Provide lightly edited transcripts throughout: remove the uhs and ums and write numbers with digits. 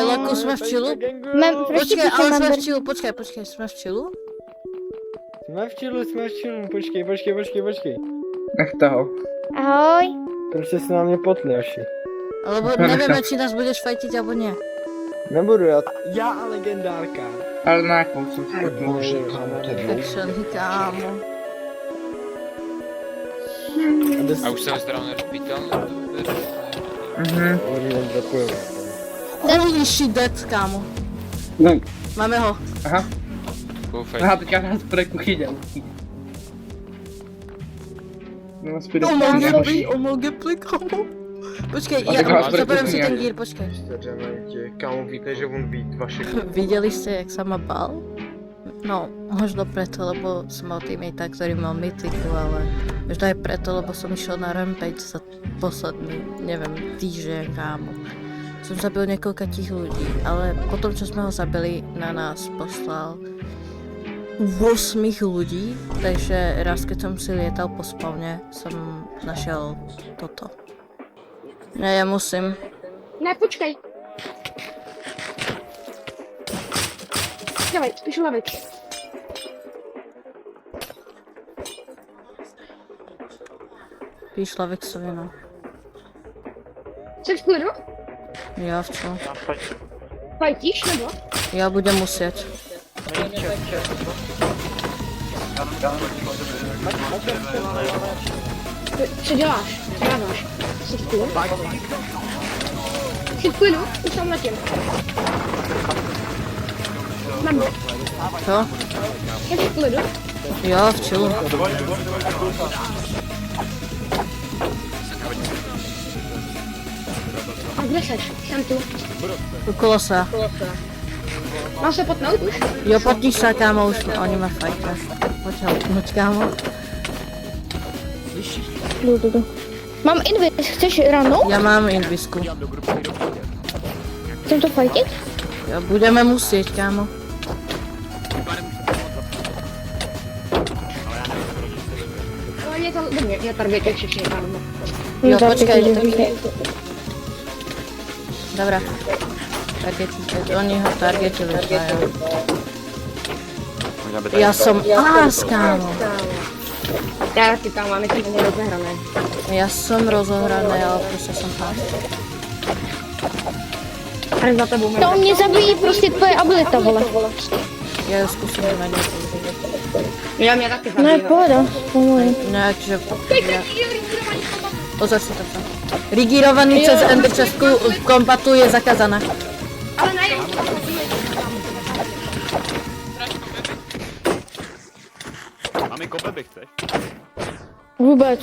Fajlaku, jsme v chillu? Počkej, ale jsme v chillu, počkej, jsme v chillu? Jsme v chillu, počkej. Nech toho. Ahoj. Proč jsi na mě potli, Oši? Alebo nevíme, či nás budeš fajtit, alebo ne. Nebudu, já a legendárka. Ale na jakou jsem si Bože, kámo, to je dlouho. Action, kámo. A už jsem zdral nerozpítal? Holy shit, dead, kámo. No. Máme ho. Aha. Koufej. Aha, teďka nás bude kuchyně. No, spíš Omol gameplay, kámo. Počkej, A tak vás bude zaberem si kuchyně. ten gear, počkej. Kámo, víte, že on ví vaše... Viděli jste, jak sa ma bal? No, možno preto, lebo som mal teammate, ktorý mal mytiku, ale možno aj preto, lebo som išiel na rampage za posledný, neviem, týždeň, kámo. Som zabil niekoľka tých ľudí, ale potom, čo sme ho zabili, na nás poslal 8 ľudí, takže raz, keď som si lietal po spawne, som našiel toto. Ne, ja musím. Ne, počkej. Dawaj, spíš lavit. Píš Lavexovi, no. Jsi v klidu? Ja v čo? Fajtíš nebo? Ja budem musieť. Co děláš? Co dáváš? Jsi v klidu? Jsi v klidu? Už tam letím. Mám ho. Čo? Jsi v klidu? Ja v chillu. A kde seš? Jsem tu. Okolo sa. Mám se potnout už? Jo, potníš sa, kámo, už oni ma fajta. Poď, kámo. Jdu. Mám invis, chceš ráno? Ja mám invisku. Chcem to fajtit? Ja budeme musieť, kámo. No, je to dobré, já targetě všichni ráno. Jo, počkaj. Dobra. Targetíte, oni ho targetili, jo. Ja som ás, kámo. Já taky tam máme ty hodně rozehrané. Ja som rozohraný, ale prostě som ás. Ale za tebou to mě zabíjí prostě tvoje abilita, vole. Ja ju skúsim na nej. Já mě taky zabíjí. Ne, pohoda, pomaly. Nejak, že... Pozor si to tam. Rigírovaný cez Ender Chestku v kombatu je zakázané. Ale ne, Máme kobeby, chceš?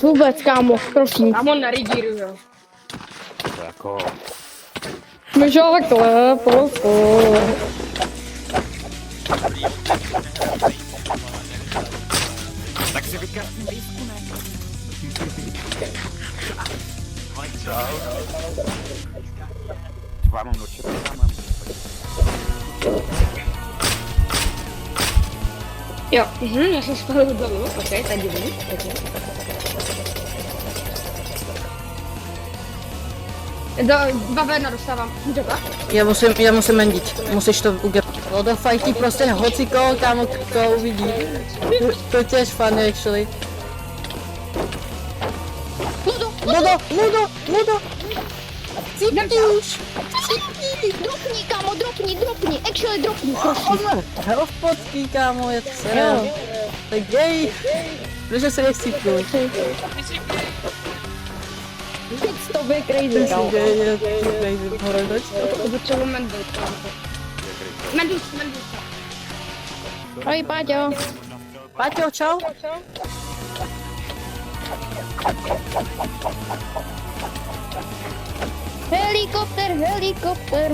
Vůbec, kámo, prosím. tam on narigíruju, jo. To jako... Myžákle, prosím. Tak si vykastím výzku, ne? Vám mám noče, mám. Jo, já jsem spal dolů, ok, to je divný, okay. Dva V1 dostávám, může tak? Ja musím mendiť. Musíš to ugept. Lodo fajtí prostě hocikoho, kámo, to uvidí. To je tiež fun, actually. Ludo! Cípni už! Dropni, actually dropni, prosím. Health potky, kámo, je to seriál. To je gay. Protože se nechcípnul. It's to be crazy, Ty kámo. si gay, je to crazy, horodoč. Potřebuji Mendus. Mendus. Ahoj, Páťo. Paťo, čau. Helikopter.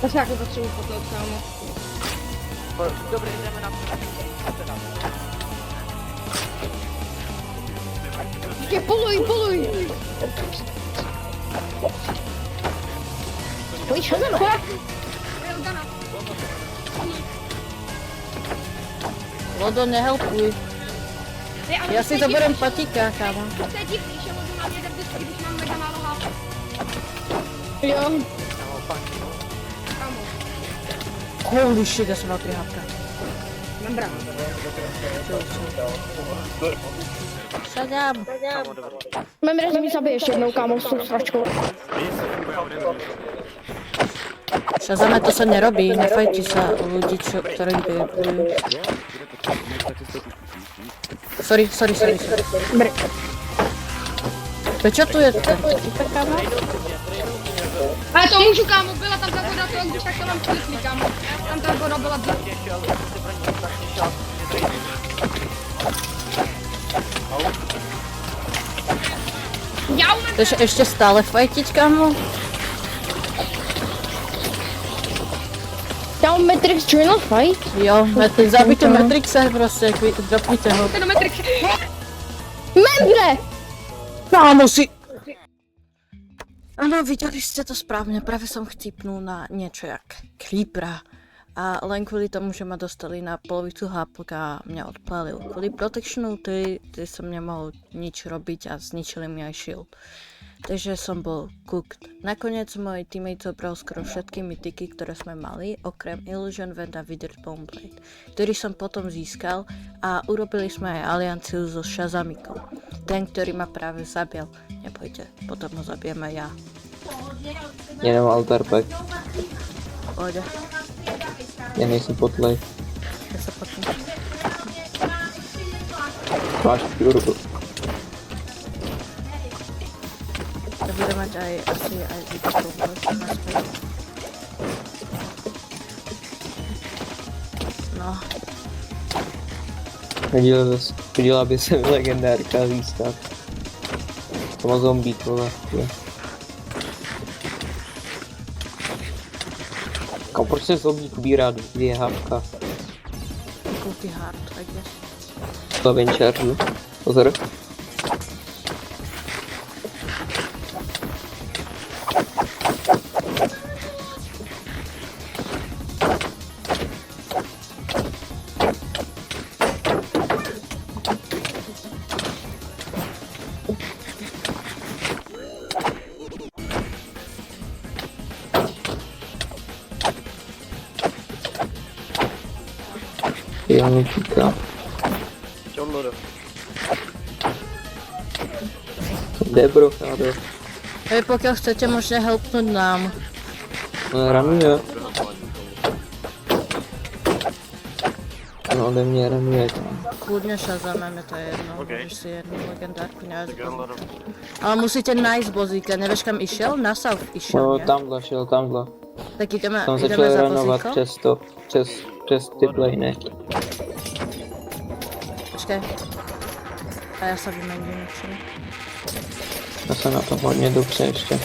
To se jako potřebuji potnout, kámo. Dobrý, jdeme na... Ještě poluj. Pojď, ho za mnou. Lodo, nehelpuj. Já si zaberem patika, kámo. To je divný, že můžu mám jeden disk, když mám mega málo hápů. Jo. Holy shit, já jsem mal 3 hapka. Mám bránu. Šadám. Mám rád, že mi zabiješ jednou, kámo, s tou sračkou. Shazame, to sa nerobí, nefajti sa ľudí, ktorí by... Sorry. Prečo tu je ten typek, kámo? Ale to můžu, kámo, byla tam ta voda, to když tak to mám klikni, kámo. Tam ta voda byla Já umím. Chceš ešte stále fajtiť, kámo? Já mám Matrix Journal fight. Jo, zabijte Matrixe, prostě, dropnite ho. Ten Matrix. Membre! Kámo si... Áno, videli ste to správne, práve som chcípnul na niečo jak Creepera. A len kvôli tomu, že ma dostali na polovicu hápok a mňa odpálil. Kvôli Protectionu, ty som nemohol nič robiť a zničili mi aj shield. Takže som bol cooked. Nakoniec môj teammate zobral skoro všetky mytiky, ktoré sme mali, okrem Illusion Vent a Withered Boneblade, ktorý som potom získal a urobili sme aj alianciu so Shazamikou. Ten, ktorý ma práve zabil. Nebojte, potom ho zabijeme ja. Jenom altar pack. Pôjde, Já nejsem potlej. ja sa potom... Máš kurku. To bude mať aj asi aj Withered Boneblade naspäť. No, Hodila by se mi legendárka výstav. To má zombík, vole. Je. Kam proč se zombík ubírá 2 hapka? Kulty hard, I guess. To Vinčardu. Pozor. Já neříkám. Kde bro, kádo? Hej, pokiaľ chcete, môžete helpnúť nám. No, ranuje. No, ode mě ranuje. Kľudne Shazameme, to je jedno. Môžeš si jednu legendárku nájsť. Ale musíte nájsť bozíka, nevieš kam išiel? Na south išiel, No, nie? tamhle šel, tamhle. Tak ideme Tam za začal ranovat vozíkom? přes ty plejny. Počkej. A ja sa vymením, či? Já jsem na tom hodně dobře ještě.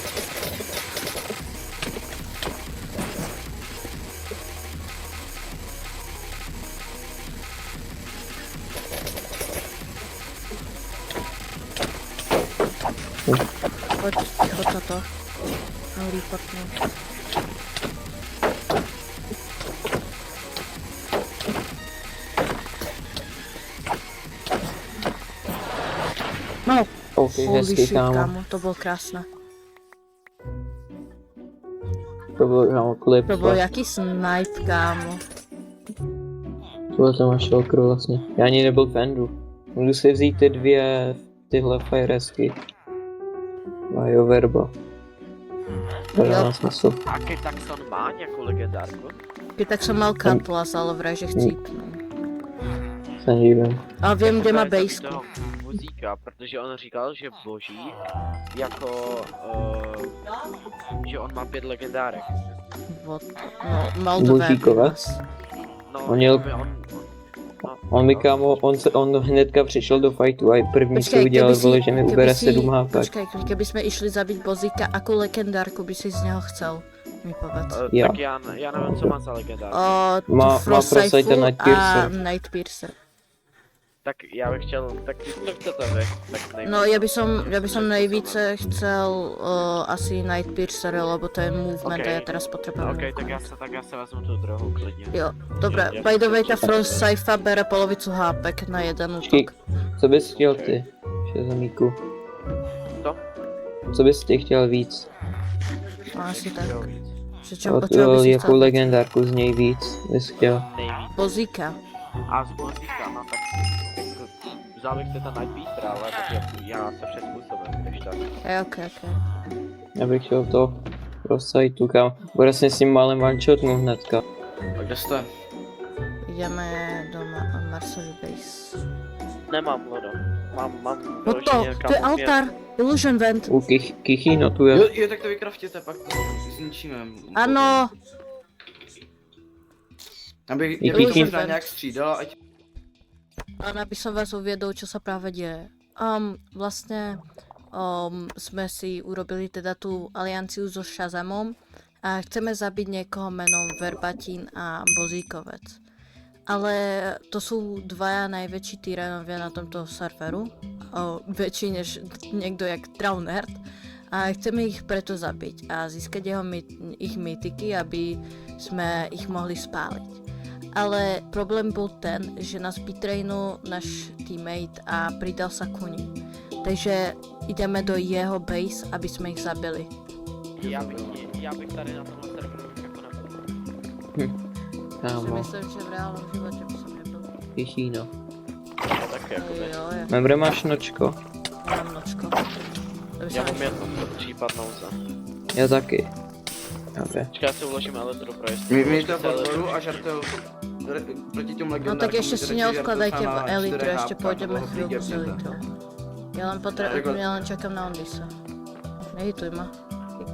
Poď, ticho to. No, reportnú. No, OK, holy hezký shit, kámo. kámo, to bolo krásne. To byl kámo klip. To bol jaký snipe, kámo. To tam máš šelkru vlastně. Já ani nebyl v endu. Můžu si vzít ty 2 tyhle firesky. Majo verba. To dává smysl. A Kitaxon má nějakou legendárku? Keď tak som mal Cutlass, ale vraj, že chcípnú. Se nedívám. A viem, kde má Právě bejsku. toho vozíka, protože on říkal, že boží, jako, že on má 5 legendárek. No, mal dve. Božíkové? No, On měl- jakoby On mi kámo, on hnedka přišel do fightu a první co udělal bylo, že mi ubere 7 HP. Počkaj, keby sme išli zabiť bozíka, akú legendárku by si z neho chcel? Mi povedz. Jo. tak já nevím, co má za legendárku. Má Frost Frostlight a Rifle Night Piercer. a Night Piercer. Tak já bych chtěl, tak to chcete vy. Tak nejvíc. No, ja by som najvíce chcel asi Night Piercer, lebo ten movement Okej. je teraz potrebný. OK, tak já se vezmu tu druhou klidně. Jo, dobre, Ja- by the way, tá Frost Rifle bere polovicu hápek na jeden Počkej, útok. co bys chtěl ty, Šezamíku? Co? Co bys ty chtěl víc? No asi tak. Že čo, O, po čo by si jakou chcel? legendárku z něj víc bys chtěl? Nejvíc. Bozíka. A z Bozíka, no tak záleží se ta Night Beastera, ale tak já se přizpůsobím, když tak. Ok. Já bych šel to pro sajtu, kam. Bude si s tím malým one-shotnu hnedka. A kde jste? Jdeme do Marsovi Base. Nemám vodu. Mám No to je altar. Illusion Vent. U Kichino tu je. Jo, tak to vykraftěte, pak to zničíme. Ano. Abych Díky. to možná nějak střídal, ať... A aby som vás uviedol, čo sa práve deje. Vlastne sme si urobili teda tú alianciu so Shazamom a chceme zabiť niekoho menom Verbatín a Bozíkovec. Ale to sú dvaja najväčší tyranovia na tomto serveru. Väčší než niekto jak Drownerd. A chceme ich preto zabiť a získať ich mytiky, aby sme ich mohli spáliť. Ale problém bol ten, že nás betrainul náš teammate a pridal sa ku ním. Takže ideme do jeho base, aby sme ich zabili. Já bych tady na tomhle serveru už jako nebyl. Si Kámo, myslím, že v reálnom živote by som nebyl. Kichino. Tak jako by. Jo, Membre máš nočko? mám nočko. Já mám jedno případ nouze. Já taky. Dobře. Počkej, já si uložím elektro pro jistý. Mějte podporu a žartel proti těm No legendárkům. tak ešte si které neodkladajte žartel v na elitru, 4 ešte HP, pôjdeme toho chvíľku s vygebněte. elitrou. Ja len čakám na Ondisa. Nehituj ma.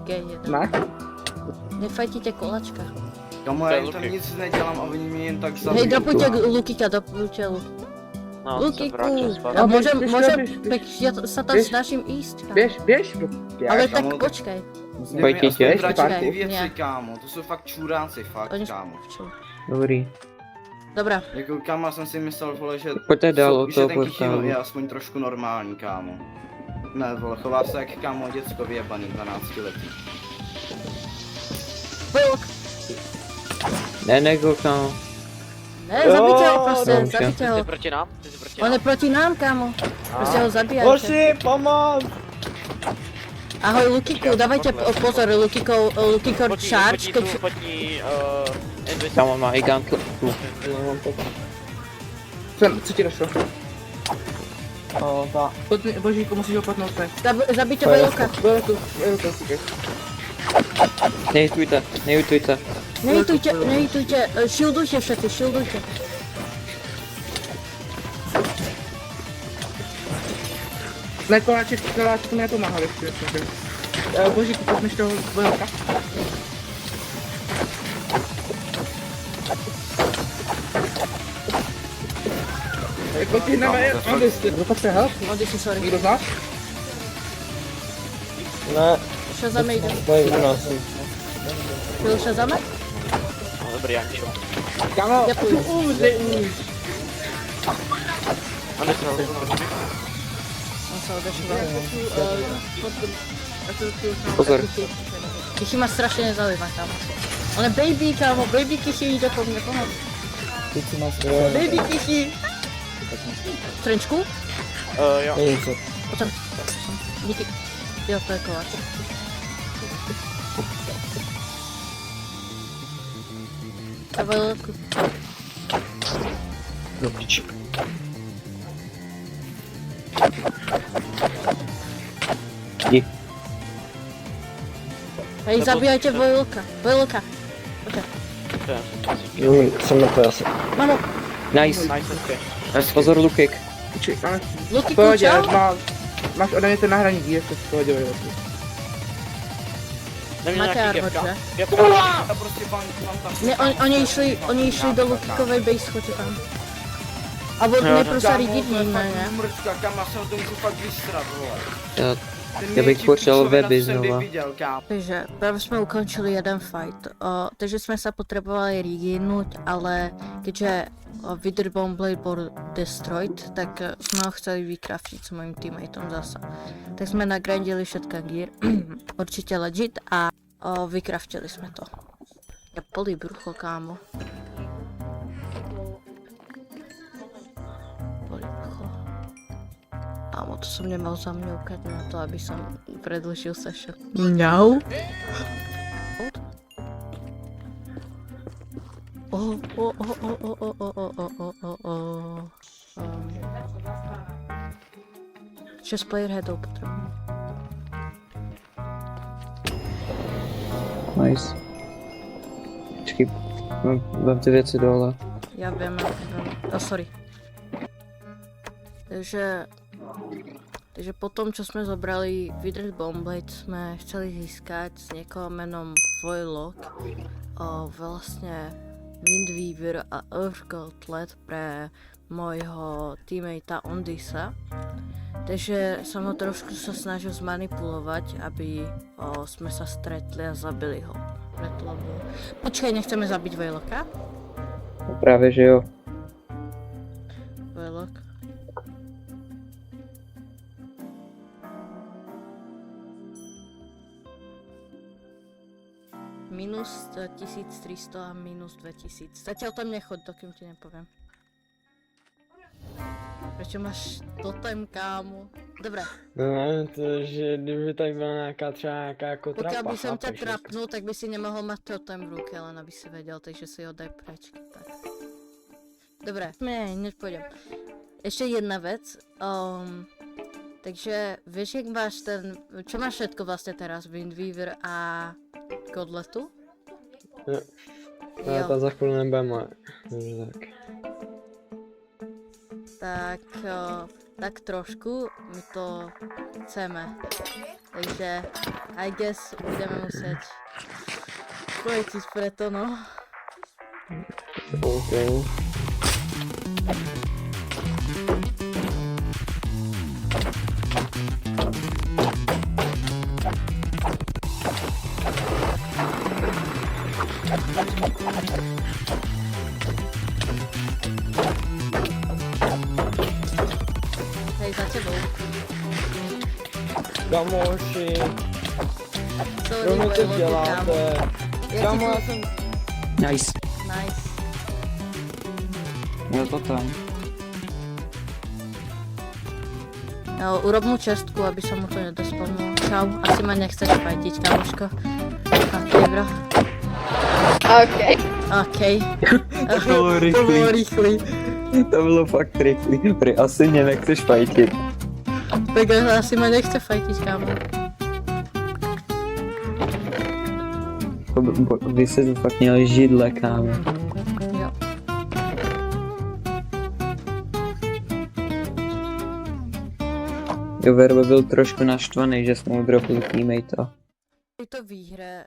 Gej jeden. Ne? Nefajtite kolačka. Kamo, já jim tam nic nedělám a oni mě jen tak zabijí. Hej, dropujte Lukika, dropujte Lukiku. No, on se vrátil zpátky. A môžem, běž. ja sa tam Běž. snažím ísť. kámo. Běž. Ale kámo, tak počkaj. Pojď, tě? Vrátí ty Ne. věci, kámo, to jsou fakt čuráci, fakt, Oni kámo. čo? Dobrý. Dobrá, Jako kámo, jsem si myslel, vole, že... Pojďte dál od že toho ten Kichino portálu. je aspoň trošku normální, kámo. Ne, vole, chová se jak, kámo, děcko vyjebaný 12 letý. Vojlok. Ne, nego, kámo. Ne, zabijte ho dobře. prostě, zabijte Ty ho. jsi proti nám? Ty jsi proti On je nám? proti nám, kámo. Prostě ho zabijajte. Hoši, pomoc! Ahoj Lukiku, dávajte pozor, Lukiko charge, keď... Potní, invisible. Kámo má i gantl. Tu. Co ti došlo? Božíku, musíš opatnout tak. Zabijte Vojloka. Bylo to, Nehitujte. Nehitujte, shieldujte všetci, shieldujte. Ne, koláček mi nepomáhali ještě. Božíku, potneš toho Vojlka. Jako ti neme, kdo to chce help? Odyssey, sorry. Někdo z nás? Ne, Shazame ide. to je u nás. Byl Shazame? No dobrý, já ničo. Kámo, Děkuji. umřej už. A nechci On se odešel. Pozor. Kichy ma strašně nezaujíma, kámo. On je baby, kámo, baby Kichy jde po mně, pomoc. Baby Kichy. Trenčku? jo. Potom. Díky. Jo, to je koláč. A Vojlku. Jdi. Hej, zabijajte Vojlka. Vojlka. Jsem na to asi. Mamo, Nice. Nice, Pozor, Lukik. Lukiku, Pohodě, čau. máš ode mě ten náhradní ještě v pohodě, jo. neměl Máte nějaký armor, gapka? že? Gapka. A prostě pan tam... Ne, oni išli do Lukikovej base, choďte tam. Abo Jo, neprosali divný, ne? Mrčka, kam já se na to můžu fakt vystrat, vole. Já Ten bych největší potřeboval pičovina, weby co jsem znova. viděl, kámo. Takže práve sme ukončili jeden fight, takže sme sa potrebovali regenuť, ale keďže Witherbone Blade bol destroyed, tak sme ho chceli vykraftiť s mojim teammateom zasa. Tak sme nagrindili všetko gear, určite legit a vykraftili sme to. Ja bolí brucho, kámo. Bolí brucho. Kámo, to som nemal zamňoukať na to, aby som predĺžil session. No. Šest player headov potrebujem. Nice. Počkej, mám ty věci dole. Ja viem. Sorry. Takže po tom, čo sme zobrali Withered Boneblade, sme chceli získať s niekoho menom Voylok vlastne Windweaver a Earth Gauntlet pre môjho teammatea Ondisa. Takže som ho trošku sa snažil zmanipulovať, aby sme sa stretli a zabili ho. Preto, lebo... Počkaj, nechceme zabiť Voyloka? No právě, že jo. Voylok. Minus 1300 a minus 2000. Zatiaľ tam nechod, dokým ti nepoviem. Prečo máš totem, kámo? Dobre, No, to, že kdyby tak byla nějaká třeba nějaká jako trapa, pokiaľ by som ťa chápeš? trapnul, tak by si nemohol mať totem v ruke, len aby si vedel, takže si ho daj preč. Tak. Dobre, hneď pôjdem. Ešte jedna vec. Takže vieš, jak máš ten... Čo máš všetko vlastne teraz? Windweaver a Godletu? Jo. Ale ta za chvíli nebude moje. Takže tak. Tak trošku my to chceme. Takže I guess budeme musieť platiť pre to, no. OK. Hej, za tebou. Kamoši, Sorry, co mi to Vojloku, kámo. děláte? Ja Kámo, ti já tu... jsem... Nice. Nice. Jo, to tam. No, urob mu čestku, aby sa mu to nedospomnul. Čau, asi ma nechceš fajtiť, kamoško. Ok, bro. OK. Ok. To bylo rychlý. To bylo rychlý. To bylo fakt rychlý. Prý asi mě nechceš fajtit. Tak asi ma nechce fajtiť, kámo. Vy jste tu fakt měli židle, kámo. Jo. Jo, Verba byl trošku naštvaný, že jsme mu dropli teammatea. V tejto výhre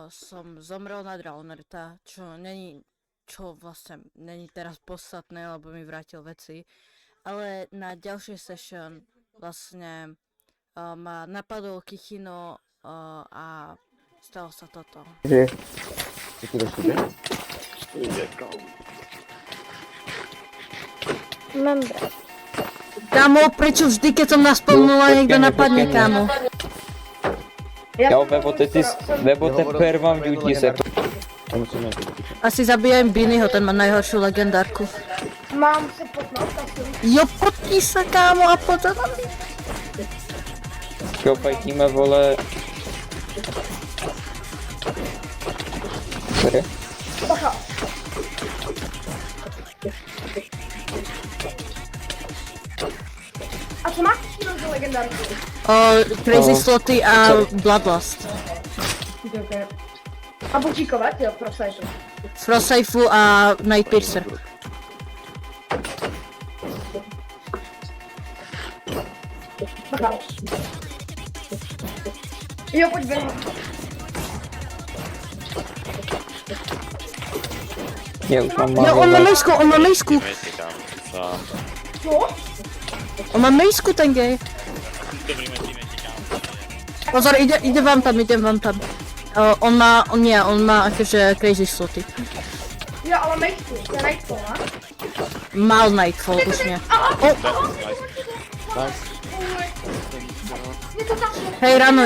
som zomrel na Drownerta, čo vlastne není teraz podstatné, lebo mi vrátil veci. Ale na ďalšie session vlastne ma napadol Kichino a stalo sa toto. Že Membre. Kámo, prečo vždy, keď som nás spomnula, niekto napadne, kámo? jo, Vebo teper vám duty se to. Asi zabijem Binyho, ten má najhoršiu legendárku. Mám se potnout asi. Jo, potni sa, kámo, a potom... Jo, fajtíme, vole. Sorry. Bacha. A co máš za legendárku? Crazy Sloty a Bloodlust. A bočíkovat, jo, pro sajtu. Frostsafe a Nightpiercer. Bacha. Jo, pojď ven. Já už mám Jo, málo on má let. mejsku, on má mejsku. Co? On má mejsku, ten gay. Pozor, ide vám tam, idem vám tam. On má akože Crazy Sloty. Jo, ale mejsku, to je Nightfall, ne? Mal Nightfall, už ne. Je to tak. Hej, ráno.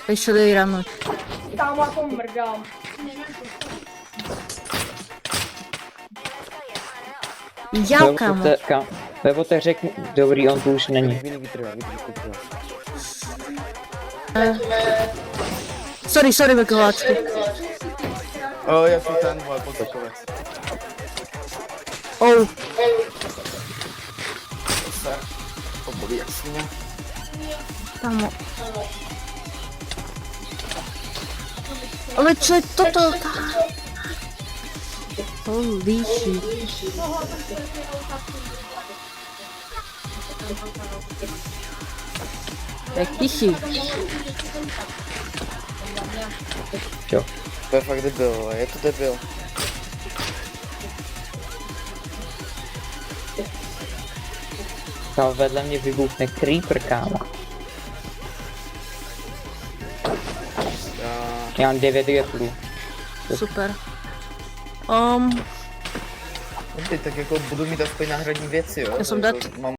Actually, ráno. Kámo, jako mrdám. Já, kámo. Vebo te řekni, dobrý, on tu už není. Sorry, Bekováčku. Já jsem ten, vole, potokovec. Oh, To bolí jak svině. kámo. Ale co je toto? Holy shit. Jak tichý. To je fakt debil, vole, je to debil. Kámo, vedle mě vybuchne creeper, kámo. Já mám 9 geplů. Super. Ty, tak jako budu mít aspoň náhradní věci, jo? Já jsem Jako dead. mám